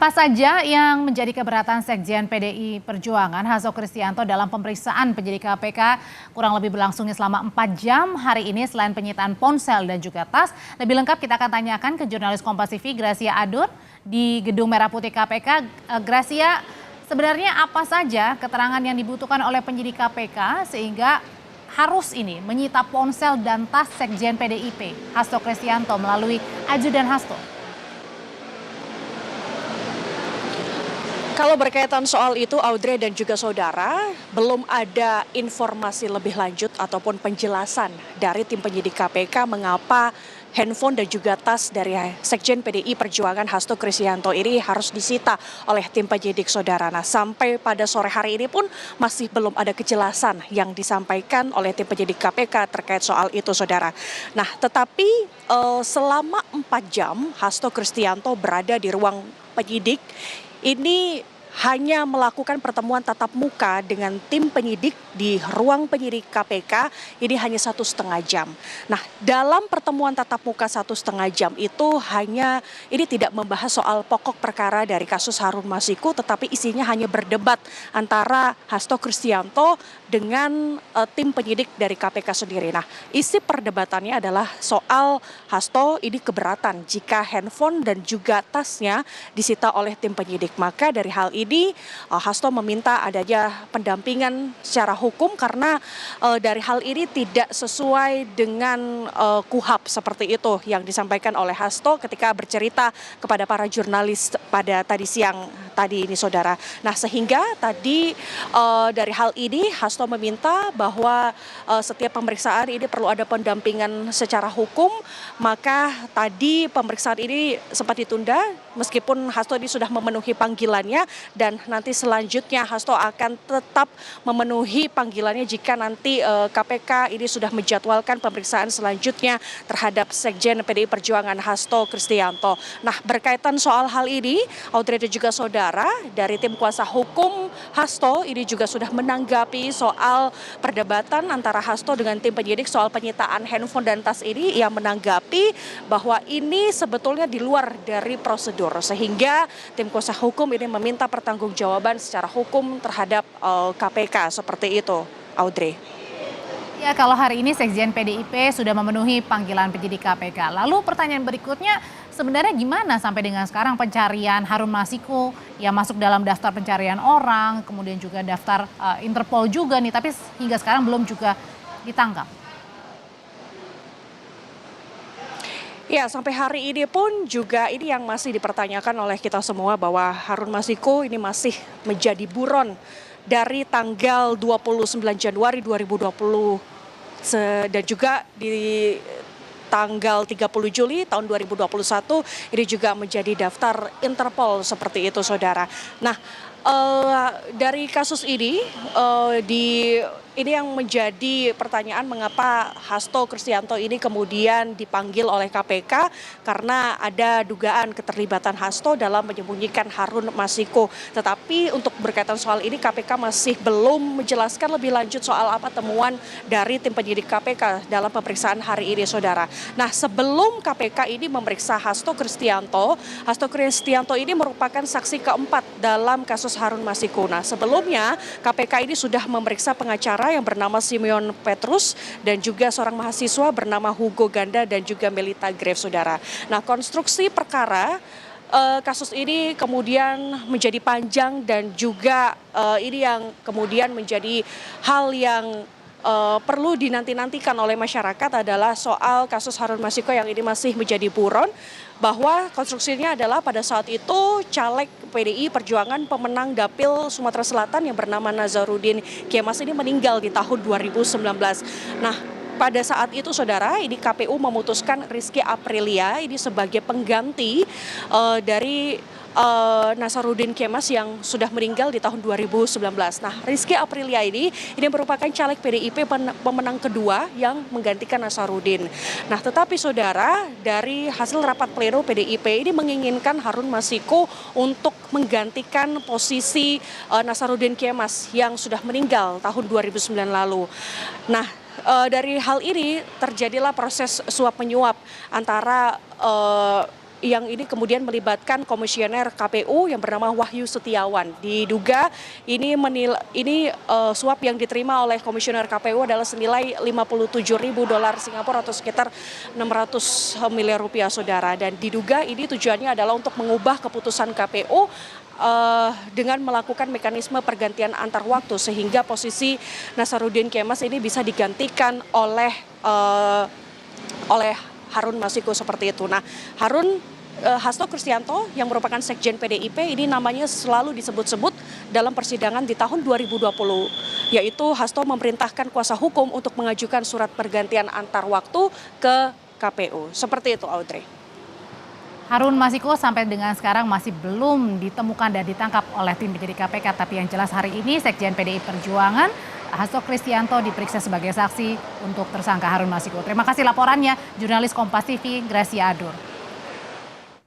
Apa saja yang menjadi keberatan Sekjen PDI Perjuangan Hasto Kristianto dalam pemeriksaan penyidik KPK kurang lebih berlangsungnya selama 4 jam hari ini selain penyitaan ponsel dan juga tas? Lebih lengkap kita akan tanyakan ke jurnalis Kompas TV Gracia Adur di Gedung Merah Putih KPK. Gracia, sebenarnya apa saja keterangan yang dibutuhkan oleh penyidik KPK sehingga harus ini menyita ponsel dan tas Sekjen PDIP Hasto Kristianto melalui ajudan Hasto? Kalau berkaitan soal itu, Audrey dan juga saudara, belum ada informasi lebih lanjut ataupun penjelasan dari tim penyidik KPK mengapa handphone dan juga tas dari Sekjen PDI Perjuangan Hasto Kristianto ini harus disita oleh tim penyidik saudara. Nah, sampai pada sore hari ini pun masih belum ada kejelasan yang disampaikan oleh tim penyidik KPK terkait soal itu, saudara. Nah, tetapi selama 4 jam Hasto Kristianto berada di ruang penyidik ini hanya melakukan pertemuan tatap muka dengan tim penyidik di ruang penyidik KPK ini hanya 1,5 jam. Nah, dalam pertemuan tatap muka 1,5 jam itu hanya ini tidak membahas soal pokok perkara dari kasus Harun Masiku, tetapi isinya hanya berdebat antara Hasto Kristianto dengan tim penyidik dari KPK sendiri. Nah, isi perdebatannya adalah soal Hasto ini keberatan jika handphone dan juga tasnya disita oleh tim penyidik. Maka dari hal ini Hasto meminta adanya pendampingan secara hukum karena dari hal ini tidak sesuai dengan KUHAP seperti itu yang disampaikan oleh Hasto ketika bercerita kepada para jurnalis pada tadi siang tadi ini, saudara. Nah, sehingga tadi dari hal ini Hasto meminta bahwa setiap pemeriksaan ini perlu ada pendampingan secara hukum, maka tadi pemeriksaan ini sempat ditunda meskipun Hasto ini sudah memenuhi panggilannya dan nanti selanjutnya Hasto akan tetap memenuhi panggilannya jika nanti KPK ini sudah menjadwalkan pemeriksaan selanjutnya terhadap Sekjen PDI Perjuangan Hasto Kristianto. Nah, berkaitan soal hal ini, Audrey dan juga saudara, dari tim kuasa hukum Hasto ini juga sudah menanggapi soal perdebatan antara Hasto dengan tim penyidik soal penyitaan handphone dan tas ini. Ia menanggapi bahwa ini sebetulnya di luar dari prosedur sehingga tim kuasa hukum ini meminta pertanggungjawaban secara hukum terhadap KPK seperti itu, Audrey. Ya, kalau hari ini Sekjen PDIP sudah memenuhi panggilan penyidik KPK. Lalu pertanyaan berikutnya, sebenarnya gimana sampai dengan sekarang pencarian Harun Masiku yang masuk dalam daftar pencarian orang, kemudian juga daftar Interpol juga nih, tapi hingga sekarang belum juga ditangkap. Ya, sampai hari ini pun juga ini yang masih dipertanyakan oleh kita semua bahwa Harun Masiku ini masih menjadi buron dari tanggal 29 Januari 2020 dan juga di tanggal 30 Juli tahun 2021 ini juga menjadi daftar Interpol seperti itu, saudara. Nah, dari kasus ini ini yang menjadi pertanyaan mengapa Hasto Kristianto ini kemudian dipanggil oleh KPK karena ada dugaan keterlibatan Hasto dalam menyembunyikan Harun Masiku. Tetapi untuk berkaitan soal ini KPK masih belum menjelaskan lebih lanjut soal apa temuan dari tim penyidik KPK dalam pemeriksaan hari ini, saudara. Nah, sebelum KPK ini memeriksa Hasto Kristianto ini merupakan saksi keempat dalam kasus Harun Masiku. Nah, sebelumnya KPK ini sudah memeriksa pengacara yang bernama Simeon Petrus dan juga seorang mahasiswa bernama Hugo Ganda dan juga Melita Graves, saudara. Nah, konstruksi perkara kasus ini kemudian menjadi panjang dan juga ini yang kemudian menjadi hal yang perlu dinanti-nantikan oleh masyarakat adalah soal kasus Harun Masiku yang ini masih menjadi buron, bahwa konstruksinya adalah pada saat itu caleg PDI Perjuangan pemenang Dapil Sumatera Selatan yang bernama Nazarudin Kemas ini meninggal di tahun 2019. Nah, pada saat itu, saudara, ini KPU memutuskan Rizky Aprilia ini sebagai pengganti dari Nazarudin Kemas yang sudah meninggal di tahun 2019. Nah, Rizky Aprilia ini merupakan caleg PDIP pemenang kedua yang menggantikan Nazarudin. Nah, tetapi saudara, dari hasil rapat pleno PDIP ini menginginkan Harun Masiku untuk menggantikan posisi Nazarudin Kemas yang sudah meninggal tahun 2009 lalu. Nah, dari hal ini terjadilah proses suap menyuap antara yang ini kemudian melibatkan komisioner KPU yang bernama Wahyu Setiawan. Diduga ini suap yang diterima oleh komisioner KPU adalah senilai 57.000 dolar Singapura atau sekitar 600 miliar rupiah, saudara. Dan diduga ini tujuannya adalah untuk mengubah keputusan KPU dengan melakukan mekanisme pergantian antar waktu sehingga posisi Nasaruddin Kemas ini bisa digantikan oleh Harun Masiku seperti itu. Nah, Hasto Kristianto yang merupakan Sekjen PDIP ini namanya selalu disebut-sebut dalam persidangan di tahun 2020, yaitu Hasto memerintahkan kuasa hukum untuk mengajukan surat pergantian antar waktu ke KPU. Seperti itu, Audrey. Harun Masiku sampai dengan sekarang masih belum ditemukan dan ditangkap oleh tim penyidik KPK. Tapi yang jelas hari ini Sekjen PDI Perjuangan Hasto Kristianto diperiksa sebagai saksi untuk tersangka Harun Masiku. Terima kasih laporannya, jurnalis Kompas TV Gracia Adur.